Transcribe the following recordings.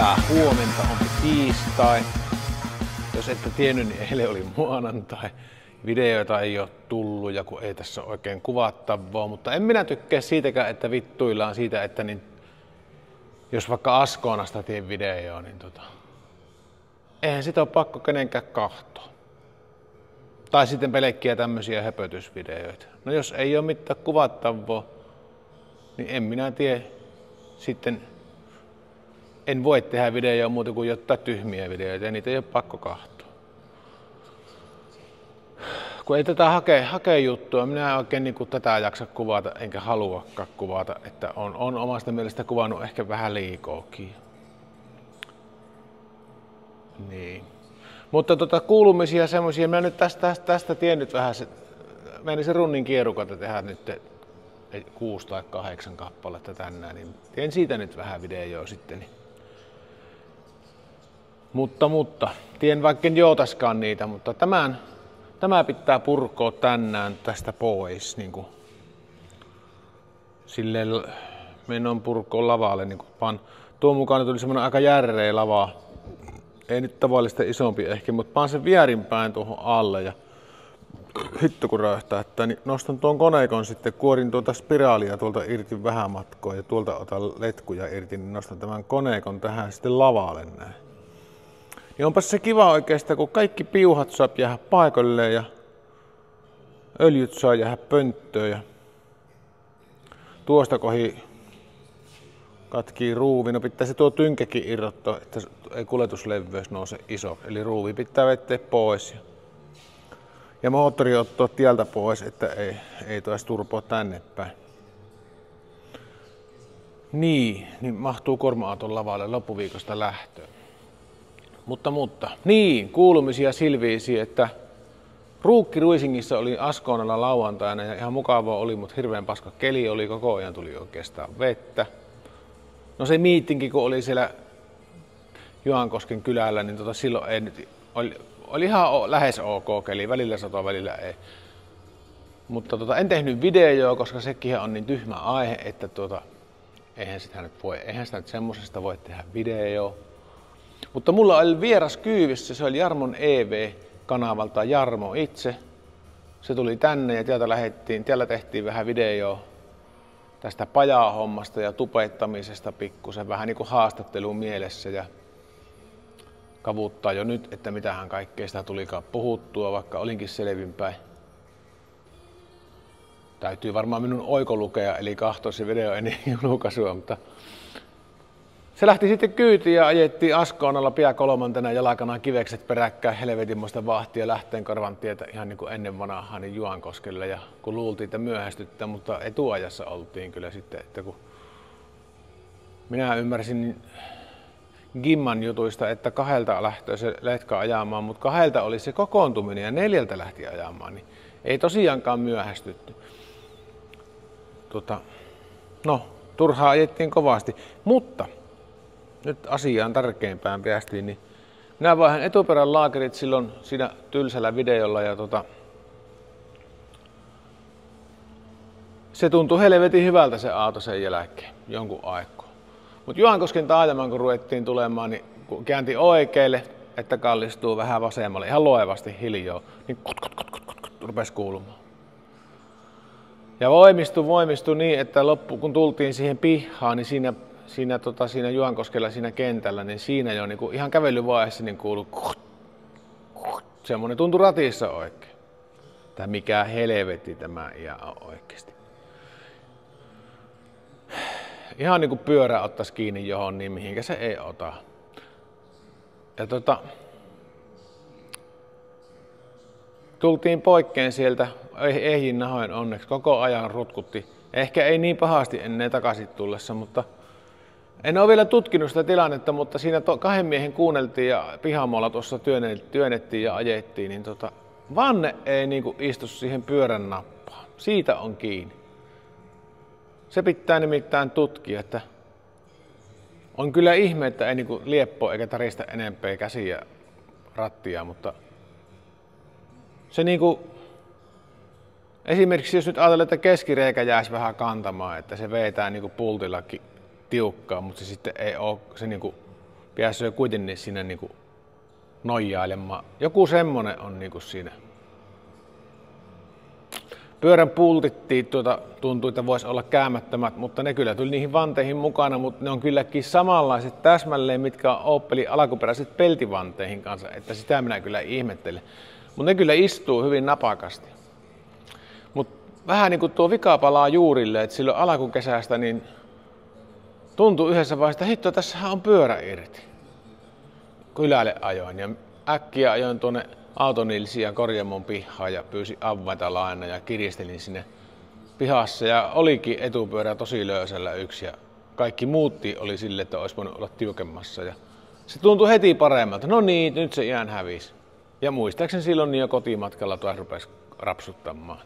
Hyvää huomenta, on tiistai. Jos ette tiennyt, niin eilen oli maanantai. Videoita ei ole tullut ja kun ei tässä oikein kuvattavaa, mutta en minä tykkää siitäkään, että vittuillaan siitä, että niin, jos vaikka Askoonasta teen videoa, niin eihän sitä ole pakko kenenkään kahtoa. Tai sitten pelkkiä tämmöisiä höpötysvideoita. No jos ei ole mitään kuvattavaa, niin en minä tiedä sitten. En voi tehdä videoa muuta kuin jotain tyhmiä videoita ja niitä ei ole pakko kahtoa. Kun ei tätä hakee juttua, minä en oikein niin tätä jaksa kuvata enkä haluakaan kuvata, että on omasta mielestä kuvannut ehkä vähän liikaakin. Niin. Mutta kuulumisia semmoisia, minä nyt tästä tiennyt vähän, menisin runnin kierrukalta tehdä nyt 6 tai 8 kappaletta tänään, niin teen siitä nyt vähän videoa sitten. Mutta, tien vaikka en joutaskaan niitä, mutta tämä pitää purkoa tänään tästä pois. Niin kuin, silleen menon purkoon lavalle. Niin kuin, tuon mukaan tuli semmonen aika järreä lava. Ei nyt tavallista isompi ehkä, mutta paan sen vierinpäin tuohon alle ja hitto kun röyhtää, että niin nostan tuon koneikon sitten, kuorin tuota spiraalia tuolta irti vähän matkoa ja tuolta otan letkuja irti, niin nostan tämän koneikon tähän sitten lavalle näin. Niin onpas se kiva oikeastaan, kun kaikki piuhat saa jäädä paikalleen ja öljyt saa jäädä pönttöön ja tuosta kohi katkii ruuvi. No pitää se tuo tynkäkin irrottaa, että ei kuljetusleveys nouse iso. Eli ruuvi pitää vetää pois ja moottori ottaa tieltä pois, että ei toisi turpoa tänne päin. Niin mahtuu kuorma-auton lavalle loppuviikosta lähtöön. Mutta, niin, kuulumisia Silviisi, että Ruukki Ruisingissa oli Askoonalla lauantaina ja ihan mukavaa oli, mutta hirveän paska keli oli, koko ajan tuli oikeastaan vettä. No se miitinki, kun oli siellä Juankosken kylällä, niin silloin ei nyt, oli ihan lähes ok keli, välillä satoa, välillä ei. Mutta en tehnyt videoa, koska sekin on niin tyhmä aihe, että eihän sitä nyt semmosesta voi tehdä videoa. Mutta mulla oli vieras kyyvissä, se oli Jarmon EV-kanavalta Jarmo itse. Se tuli tänne ja siellä tehtiin vähän videoa tästä pajahommasta ja tupeittamisesta pikkusen, vähän niin kuin haastattelun mielessä ja kavuttaa jo nyt, että mitähän kaikkea sitä tulikaan puhuttua, vaikka olinkin selvinpäin. Täytyy varmaan minun oikolukea, eli katsoa se video ennen julkaisua, mutta se lähti sitten kyytiin ja ajettiin Askoonalla pian 3. jalkana kivekset peräkkäin helvetinmoista vahtia lähteen Korvantietä ihan niin kuin ennen vanhaa niin Juankoskelle. Ja kun luultiin, että myöhästyttä, mutta etuajassa oltiin kyllä sitten, että kun minä ymmärsin Gimman jutuista, että 2 lähtöä se letka ajamaan, mutta 2 oli se kokoontuminen ja 4 lähti ajamaan, niin ei tosiaankaan myöhästytty. No, turhaa ajettiin kovasti, mutta nyt asiaan tärkeimpään päästiin, niin minä vaihan etuperän laakerit silloin siinä tylsällä videolla ja se tuntui helvetin hyvältä se auto sen jälkeen jonkun aikaa. Mutta Juankosken taajamaan kun ruvettiin tulemaan, niin kun käänti oikealle, että kallistuu vähän vasemmalle, ihan loevasti hiljaa, niin rupesi kuulumaan. Ja voimistui niin, että kun tultiin siihen pihaan, niin siinä Juankoskella siinä kentällä, niin siinä jo niin ihan kävelyvaiheessa niin kuului semmoinen tuntui ratissa oikein. Tai mikä helvetti tämä ihan on oikeasti. Ihan niin kuin pyörä ottaisi kiinni johon, niin mihinkä se ei ota. Ja tultiin poikkeen sieltä, ehjin nahoin onneksi, koko ajan rutkutti. Ehkä ei niin pahasti ennen takaisin tullessa, mutta en ole vielä tutkinut sitä tilannetta, mutta siinä 2 miehen kuunneltiin ja pihamolla tuossa työnnettiin ja ajettiin, niin vanne ei niinku istu siihen pyörän nappaan. Siitä on kiinni. Se pitää nimittäin tutkia, että on kyllä ihme, että ei niinku lieppoa eikä täristä enempää käsiä rattia, mutta se niinku, esimerkiksi jos nyt ajatellaan, että keskireikä jäisi vähän kantamaan, että se vetää niinku pultillakin tiukkaa, mutta se sitten ei ole, se niinku pääsee kuitenkin siinä niinku nojailemaan. Joku semmonen on niinku siinä. Pyörän pultittiin tuntui, että voisi olla käymättömät, mutta ne kyllä tuli niihin vanteihin mukana, mutta ne on kylläkin samanlaiset täsmälleen, mitkä on Opelin alkuperäiset peltivanteihin kanssa, että sitä minä kyllä ihmettelen. Mutta ne kyllä istuu hyvin napakasti. Mutta vähän niin kuin tuo vika palaa juurille, että silloin alkukesästä niin tuntui yhdessä vaiheessa, että hitto, tässähän on pyörä irti. Kylälle ajoin ja äkkiä ajoin tuonne Autonilsiin ja korjaamon pihaan ja pyysin avainta laina ja kiristelin sinne pihassa ja olikin etupyörä tosi löysällä yksi ja kaikki muutti oli sille, että olisi voinut olla tiukemmassa ja se tuntui heti paremmalta. No niin, nyt se iän hävisi. Ja muistaakseni silloin niin jo kotimatkalla taas rupesi rapsuttamaan.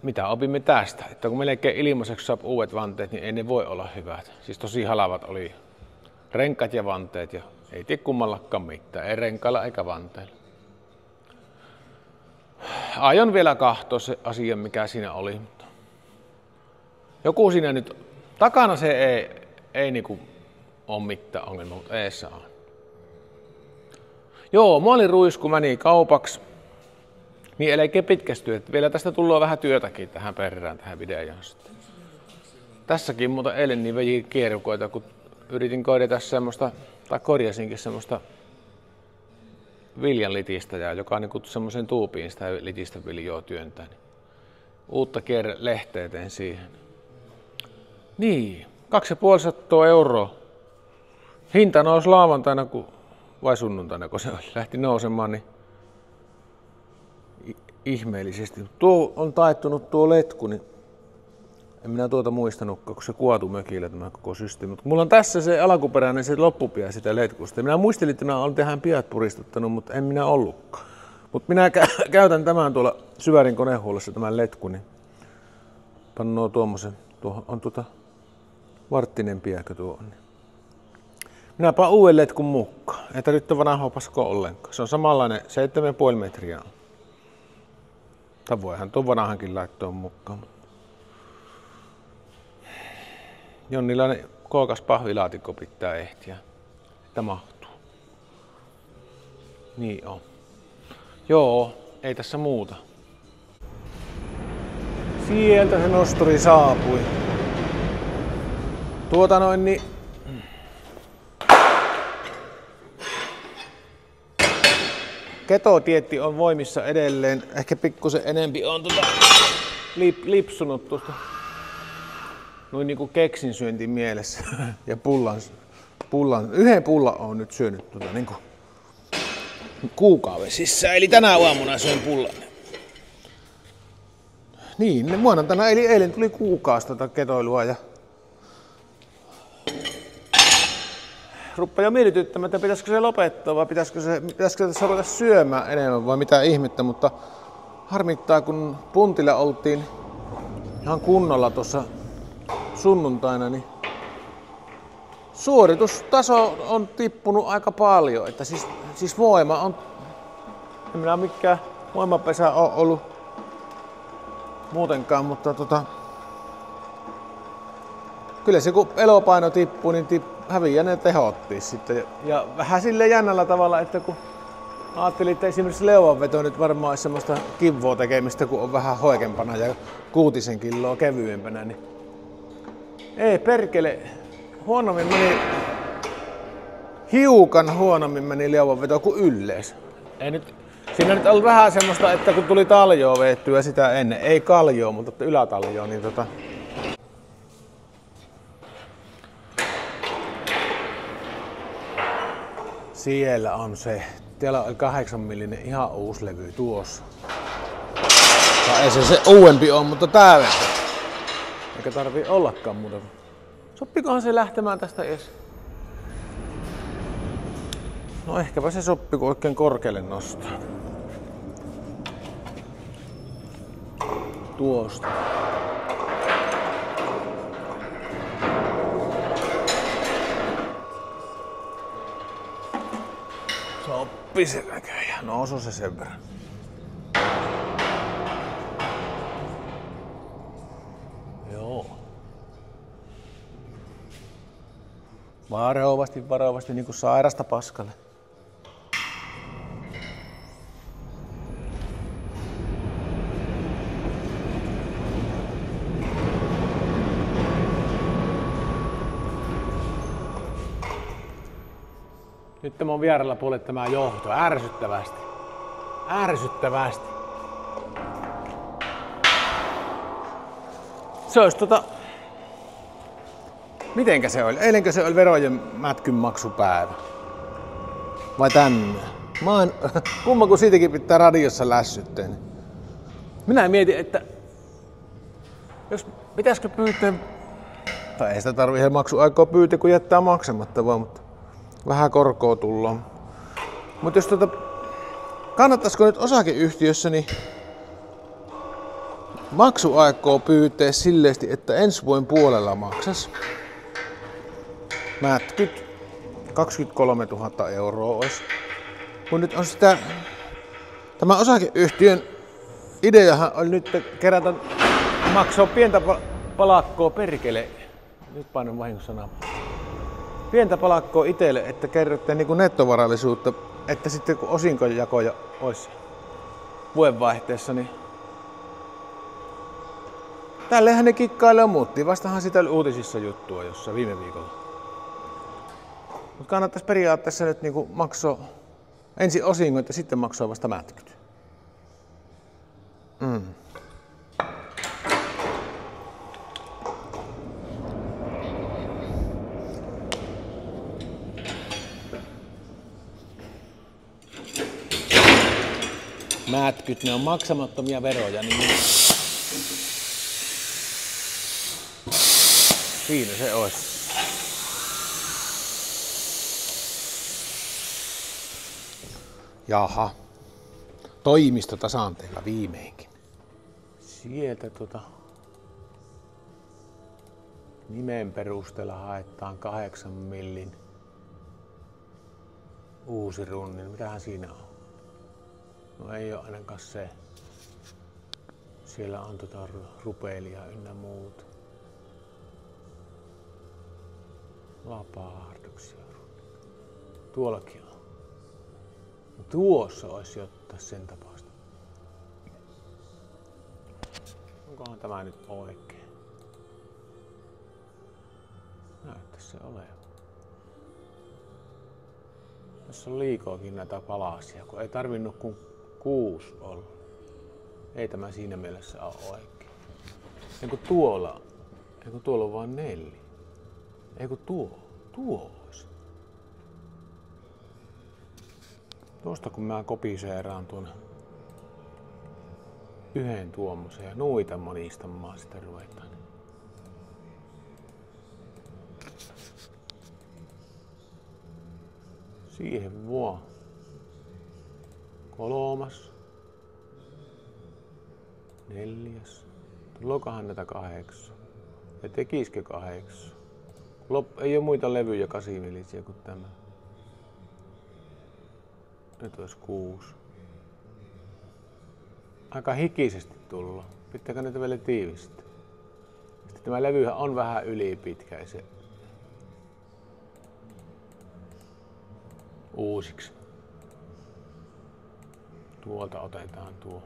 Mitä opimme tästä? Että kun melkein ilmaiseksi saa uudet vanteet, niin ei ne voi olla hyvät. Siis tosi halavat oli renkat ja vanteet ja ei tiedä kummallakaan mitään. Ei renkailla eikä vanteilla. Aion vielä katsoa se asia, mikä siinä oli. Mutta joku siinä nyt, takana se ei niinku ole mitään ongelmaa, mutta eessä on. Joo, maaliruisku meni kaupaksi. Niin elkein pitkästyy, että vielä tästä tulee vähän työtäkin tähän perään, tähän videoon sitten. Tässäkin mutta eilen niin vejin kierukoita, kun yritin korjata semmoista, tai korjasinkin semmoista viljan litistäjää, joka niin semmoisen tuupiin sitä litistä viljoa työntää. Niin uutta lehteä tein siihen. Niin, 250 €. Hinta nousi lauantaina vai sunnuntaina, kun se lähti nousemaan, niin ihmeellisesti. Tuo on taittunut tuo letku, niin en minä tuota muistanutkaan, kun se kuotu mökillä tämä koko systeemi. Mutta mulla on tässä se alkuperäinen se loppupia sitä letkusta. Minä muistelin, että minä olen tähän piat puristuttanut, mutta en minä ollutkaan. Mutta minä käytän tämän tuolla syvärin konehuollossa tämän letku, niin pannoo tuommoisen. Tuohon on varttinen piäkö tuo on. Minä panen uuden letkun mukaan. Ei tarvitse vanhaa paskoa ollenkaan. Se on samanlainen 7,5 metriä. Tai voihan tuon vanhankin laittaa mukaan. Jonnilainen kookas pahvilaatikko pitää ehtiä, että mahtuu. Niin on. Joo, ei tässä muuta. Sieltä se nosturi saapui. Niin ketodieetti on voimissa edelleen. Ehkä pikkusen enempi on lipsunut tuosta noin niinku keksin syönti mielessä ja yhden pullan on nyt syönyt niinku kuukaudessa. Eli tänä aamuna söin pullan. Niin, maanantaina eli eilen tuli kuukausi ketoilua ja ruppaa jo mietityttämään, että pitäisikö se lopettaa vai pitäisikö se ruveta syömään enemmän vai mitä ihmettä, mutta harmittaa kun puntilla oltiin ihan kunnolla tuossa sunnuntaina, niin suoritustaso on tippunut aika paljon, että siis voima on, en minä mikään voimapesä ole ollut muutenkaan, mutta kyllä se kun elopaino tippuu, niin häviää ne tehottiin sitten. Ja vähän silleen jännällä tavalla, että kun ajattelin, että esimerkiksi leuanveto nyt varmaan olisi semmoista kivoa tekemistä, kun on vähän hoikempana ja 6 kiloa kevyempänä, niin ei perkele, hiukan huonommin meni leuanveto kuin yleensä. Siinä nyt ollut vähän semmoista, että kun tuli taljoa veettyä sitä ennen, ei kaljoa, mutta ylätaljoa, niin siellä on se. Täällä on 8 millinen ihan uusi levy tuossa. Tai ei se uudempi on, mutta tää vetää. Eikä tarvii ollakaan muuta. Soppikohan se lähtemään tästä edes? No ehkäpä se soppi, kun oikein korkealle nostaa. Tuosta. Soppi se näköjään. No osu se sen verran. Joo. Varovasti niin kuin sairasta paskalle. Nyt tämä on vierellä puolella tämä johto. Ärsyttävästi. Se olisi mitenkä se oli? Eilenkö se oli verojen mätkyn maksupäivä? Vai tänne? Kumma kun siitäkin pitää radiossa lässyttää. Minä mietin, että pitäisikö pyytää, tai ei sitä tarvitse maksuaikaa pyytää, kun jättää maksamatta vaan, mutta vähän korkoa tullaan. Mutta jos kannattaisiko nyt osakeyhtiössä niin maksuaikaa pyytää silleesti, että ensi vuoden puolella maksas mätkyt 23 000 euroa olisi. Kun nyt on tämä osakeyhtiön ideahan oli nyt kerätä maksaa pientä palakkoa perkele. Nyt painan vahingossa napaa. Pientä palakkoa itselle, että kerrotte niin kuin nettovarallisuutta, että sitten kun osinkojakoja olisi vuodenvaihteessa, niin tällehän ne kikkailee ja muuttiin. Vastahan sitä oli uutisissa juttua jossain viime viikolla. Mutta kannattaisi periaatteessa nyt niin kuin maksaa ensin osingot ja sitten maksaa vasta mätkyt. Mätkyt, ne on maksamattomia veroja, niin siinä se olisi. Jaha, toimistotasanteella viimeinkin. Sieltä nimen perusteella haetaan 8 millin uusi runni. Mitähän siinä on? No ei ole ainakaan se. Siellä on rupelia ynnä muuta. Lapahduksia. Tuollakin on. No tuossa olisi jotain sen tapausta. Onkohan tämä nyt oikein? Näyttäisi se olevan. Tässä on liikaakin näitä palasia, kun ei tarvinnut kuin 6 olla. Ei tämä siinä mielessä ole oikein. Eikö tuolla on vain 4. Eikö tuo olisi. Tuosta kun mä kopiseeraan tuon yhden tuommoisen ja noita monistamaan sitä ruvetaan. Siihen vaan. 3. 4. Tulokohan näitä 8. Ja tekisikö 8? Ei ole muita levyjä 8-millisiä kuin tämä. Nyt olisi 6. Aika hikisesti tulla. Pitääkö näitä vielä tiivistää? Sitten tämä levyhän on vähän ylipitkä. Se uusiksi. Tuolta otetaan tuo.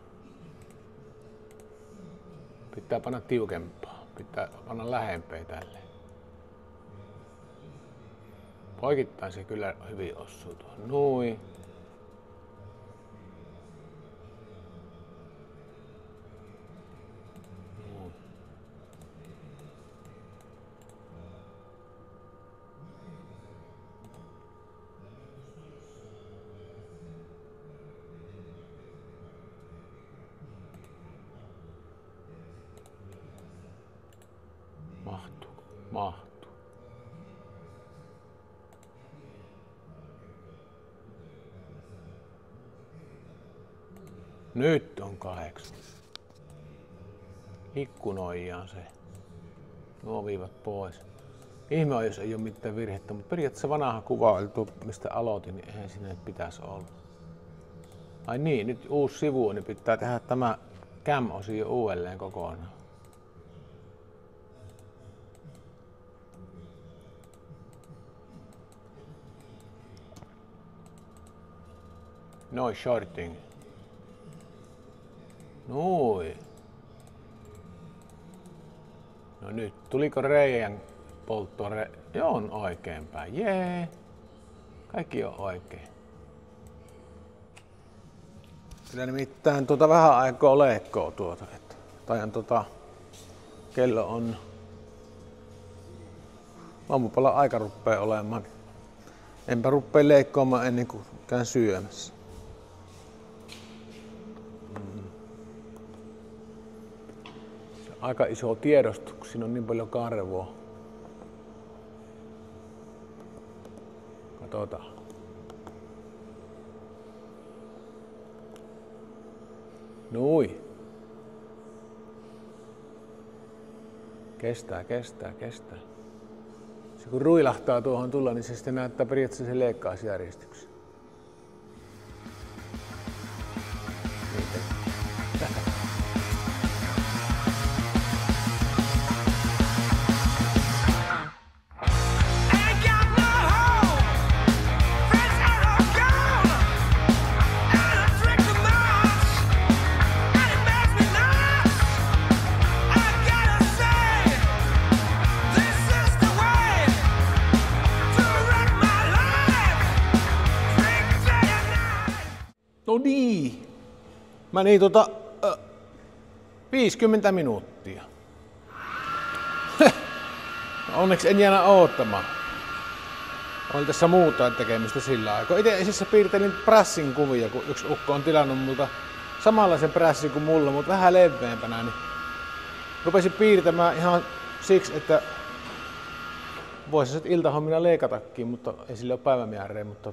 Pitää panna tiukempaa. Pitää panna lähempää tälleen. Poikittain se kyllä hyvin osuu tuohon. Noin. Mahtuu. Nyt on 8. Ikkunoidaan se. Nuo viivat pois. Ihme on, jos ei ole mitään virhettä, mutta periaatteessa vanha kuva oli tuo, mistä aloitin, niin eihän siinä pitäisi olla. Ai niin, nyt uusi sivu, niin pitää tehdä tämä cam-osio uudelleen kokonaan. Noin shorting. Noin. No nyt, tuliko reijän polttoa? Joo, on oikeinpäin. Jee. Kaikki on oikein. Kyllä nimittäin vähän aikaa leikkoo tuota. Kello on aamupala aika ruppee olemaan. Enpä ruppee leikkaamaan ennen kuin käyn syömässä. Se on aika iso tiedosto, kun siinä on niin paljon karvoa. Katsotaan. Nui. Kestää. Se kun ruilahtaa tuohon tulla, niin se sitten näyttää periaatteessa se leikkausjärjestyksen. No niin. Mä niin 50 minuuttia. Onneksi en jäänyt oottamaan. Oli tässä muuta tekemistä sillä aikaa. Itse asiassa piirtelin prässin kuvia, kun yksi ukko on tilannut multa samanlaisen prässin kuin mulla, mutta vähän leveämpänä. Niin rupesin piirtämään ihan siksi, että voisi se iltahommina leikatakin, mutta ei sillä ole päivämäärää, mutta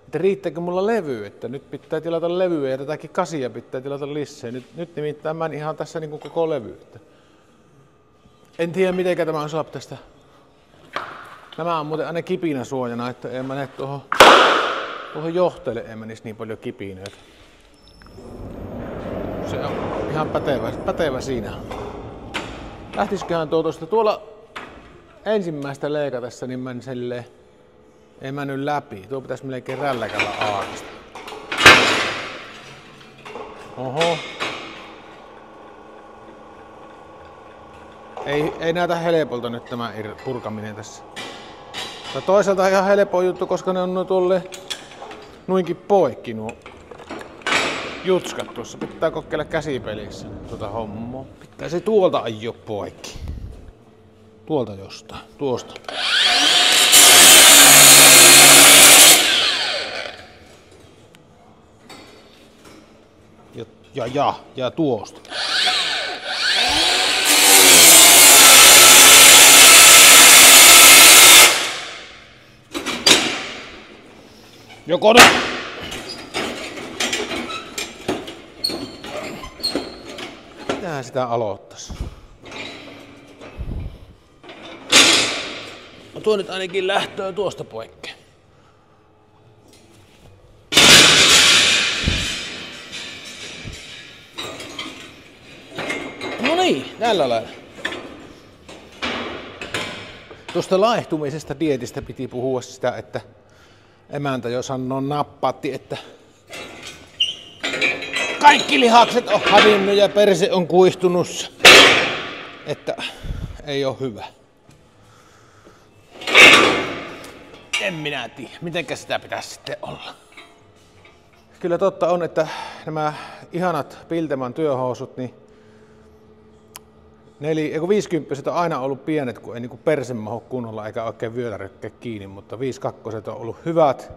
että riittääkö mulla levy, että nyt pitää tilata levyä ja tätäkin kasia pitää tilata lisää. Nyt nimittäin mä en ihan tässä niin kuin koko levy. Että en tiedä mitenkä tämä on saa tästä. Nämä on muuten aina kipinäsuojana, että ei mene tuohon johteelle ei menisi niin paljon kipinöitä. Se on ihan pätevä siinä. Lähtisiköhän tuolla ensimmäistä leikatessa, niin mä silleen ei mennyt läpi. Tuo pitäisi melkein rälläkällä aakasta. Oho. Ei näytä helpolta nyt tämä purkaminen tässä. Ja toisaalta ihan helppo juttu, koska ne on tuolle nuinkin poikki nuo jutskat tuossa. Pitää kokeilla käsipelissä tuota hommaa. Pitää se tuolta ajoa poikki. Tuolta jostain. Tuosta. Ja tuosta. Joko nyt? Mitähän sitä aloittais? No tuo nyt ainakin lähtöä tuosta poikki. No niin, tällä lailla. Tuosta laihtumisesta dietistä piti puhua sitä, että emäntä jo sanoo nappaatti, että kaikki lihakset on hävinnyt ja perse on kuistunut, että ei ole hyvä. En minä tiedä, mitenkä sitä pitäisi sitten olla. Kyllä totta on, että nämä ihanat Pilteman työhousut, niin 50 on aina ollut pienet, kun ei niin perse mahu kunnolla eikä oikein vyötärökkää kiinni, mutta 52 on ollut hyvät.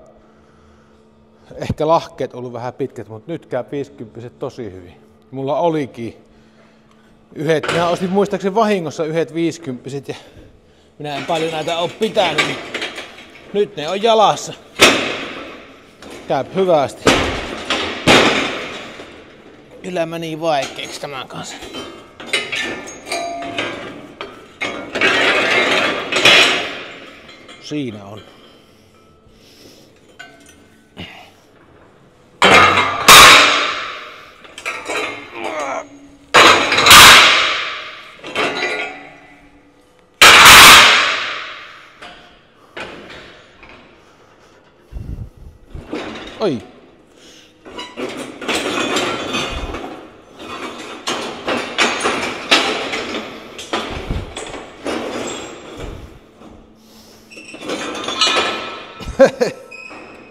Ehkä lahkeet on ollut vähän pitkät, mutta nyt käy 50 tosi hyvin. Mulla olikin minä ostin muistaakseni vahingossa yhdet 50 ja minä en paljon näitä ole pitänyt, niin nyt ne on jalassa. Käy hyvästi. Kyllä meni vaikeaksi tämän kanssa. Siinä on. Oi.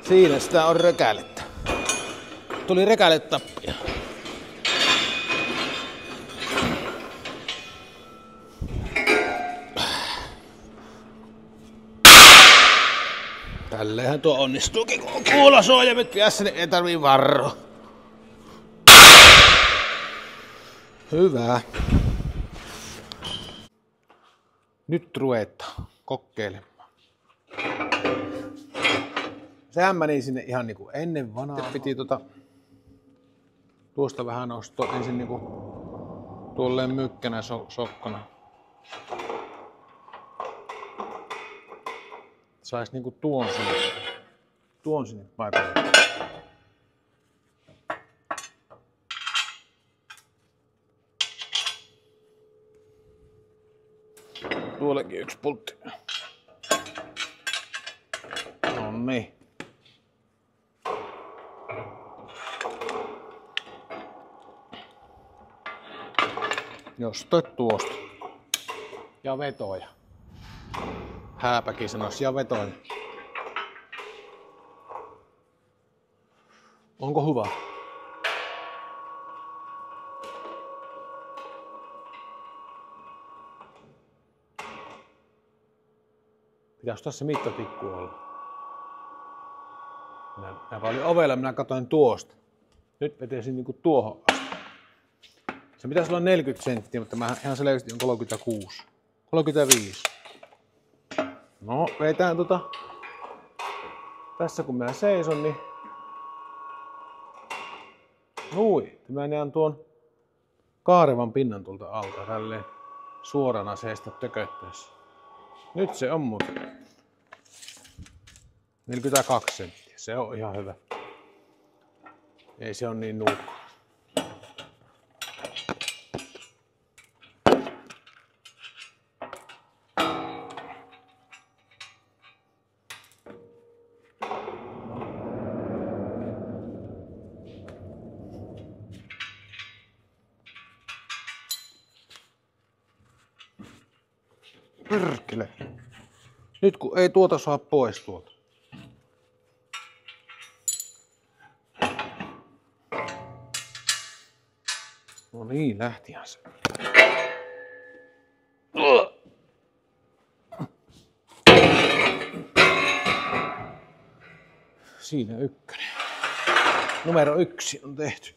Siinä sitä on rekälettä. Tuli rekälettappia. Tälleenhän tuo onnistuukin, kun on kuulosuojamet piässä, niin ei tarvii varroa. Hyvä. Nyt ruvetaan kokeilemaan. Sehän meni sinne ihan niinku ennen vanhaa. Piti tuosta vähän nostaa ensin niinku tuolleen mykkänä sokkona. Sais niinku tuon sinne paikalle. Tuollekin yksi pultti. Noniin. Jostain tuosta. Ja vetoja. Hääpäkin sanoisi ja vetoja. Onko hyvä? Pitäis tässä mittatikku olla. Minä olin ovella, minä katsoin tuosta. Nyt vetäisin niinku tuohon asti. Se pitäisi olla 40 senttiä, mutta mä ihan selvästi on 36. 35. No, vetään tässä kun mä seison, niin mä näen tuon kaarevan pinnan tuolta alta tälleen suorana seistä tököttäessä. Nyt se on muuten 42 senttiä. Se on ihan hyvä. Ei se on niin nuukka. Perkele. Nyt kun ei tuota saa pois tuolta. No niin, lähtihän se. Siinä ykkönen. Numero 1 on tehty.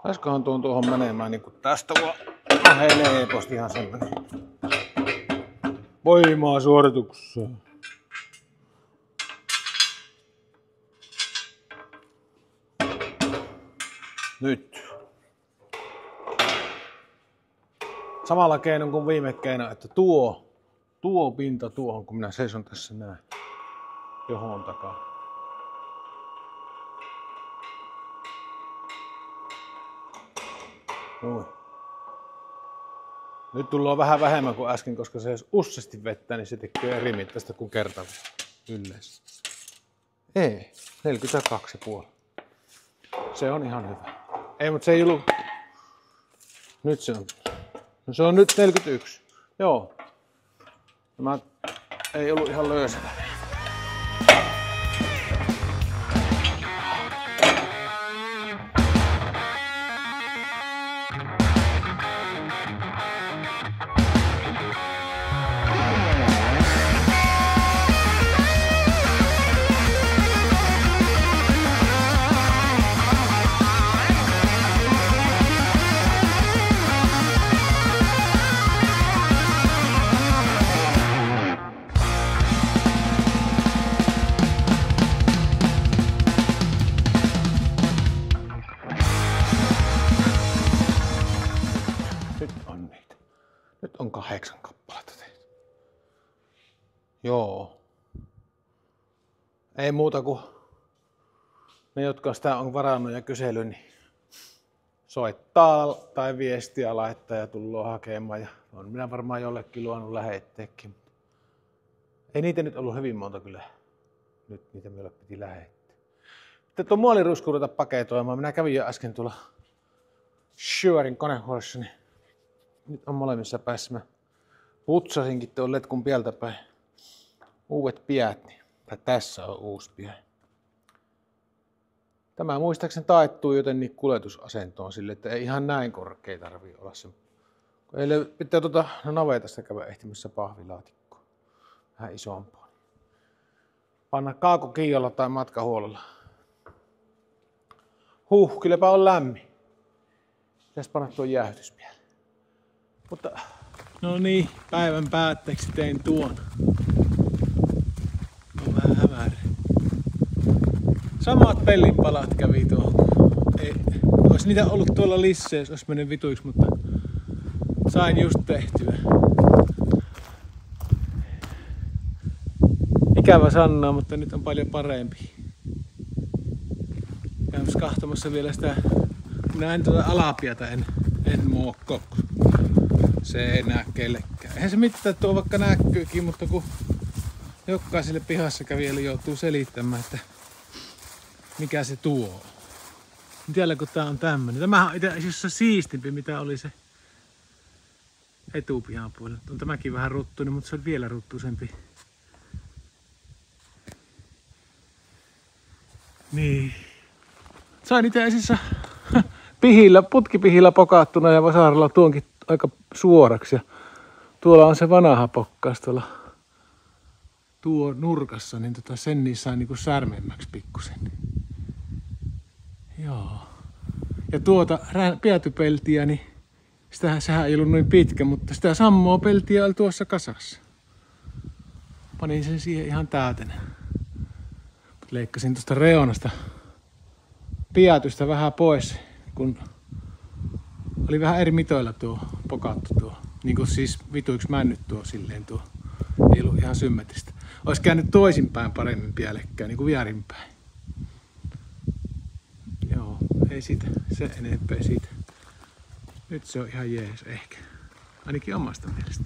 Saiskohan tuohon menemään niin kuin tästä vaan helposti ihan semmoinen voimaa suorituksessa. Nyt. Samalla keinoin kuin viime keino, että tuo pinta tuohon, kun minä seison tässä näin johon takaa. Noin. Nyt tullaan vähän vähemmän kuin äsken, koska se jos useasti vettä, niin se tekee eri mittaista kuin kertaalleen yleensä. Ei, 42,5. Se on ihan hyvä. Ei, mutta se ei ollut. Nyt se on. No se on nyt 41. Joo. Tämä ei ollut ihan löysä. Nyt on 8 kappaletta tehty. Joo. Ei muuta kuin ne, jotka sitä on varannut ja kysely, niin soittaa tai viestiä laittaa ja tullaan hakemaan. Ja on minä varmaan jollekin luonut lähetteekin. Ei niitä nyt ollut hyvin monta kyllä. Nyt niitä meillä piti lähettää. Sitten tuo muoliruisku ruveta paketoimaan. Minä kävin jo äsken tuolla Schuerin konehuollossa, niin nyt on molemmissa päissä. Mä putsasinkin tuon letkun pieltä päin uudet piät. Niin, tai tässä on uusi pie. Tämä muistaakseni taittuu jotenkin kuljetusasentoon sille, että ei ihan näin korkea tarvii olla se. Eilen pitää navetasta käydä ehtimässä pahvilaatikkoa. Vähän isompaa. Panna kaakokiolla tai matkahuollolla. Kylläpä on lämmin. Pitäis panna tuo jäähytys vielä. Mutta no niin, päivän päätteeksi tein tuon. On vähän hämärä. Samat pellinpalat kävi tuohon. Olisi niitä ollut tuolla lisää, jos olisi mennyt vituiksi, mutta sain just tehtyä. Ikävä sanoa, mutta nyt on paljon parempi. Käymässä kahtomassa vielä sitä, näen tuota alapiata, en muokko. Se ei näe kellekään. Eihän se mitään tuo vaikka näkyykin, mutta kun jokaiselle pihassa kävijälle joutuu selittämään, että mikä se tuo. Tiedätkö, kun tää on tämmönen. Tämähän on itse asiassa siistimpi, mitä oli se etupihan puolella. On tämäkin vähän ruttuinen, mutta se on vielä ruttuisempi. Niin. Sain itse asiassa putkipihillä pokattuna ja vasaralla tuonkin aika suoraksi. Ja tuolla on se vanha pokkaus tuolla tuo nurkassa, niin sen niissä sai niinku särmemmäksi pikkusen. Joo. Ja tuota piätypeltiä, niin sehän ei ollut noin pitkä, mutta sitä sammoa peltiä oli tuossa kasassa. Panin sen siihen ihan täytenä. Leikkasin tuosta reunasta piätystä vähän pois, kun oli vähän eri mitoilla tuo pokattu tuo. Niin kuin siis vituiksi männyt tuo silleen tuo. Ei ollut ihan symmetristä. Olisi käynyt toisinpäin paremmin päällekkäin, niin kuin väärinpäin. Joo, ei siitä se enempää siitä. Nyt se on ihan jees ehkä. Ainakin omasta mielestä.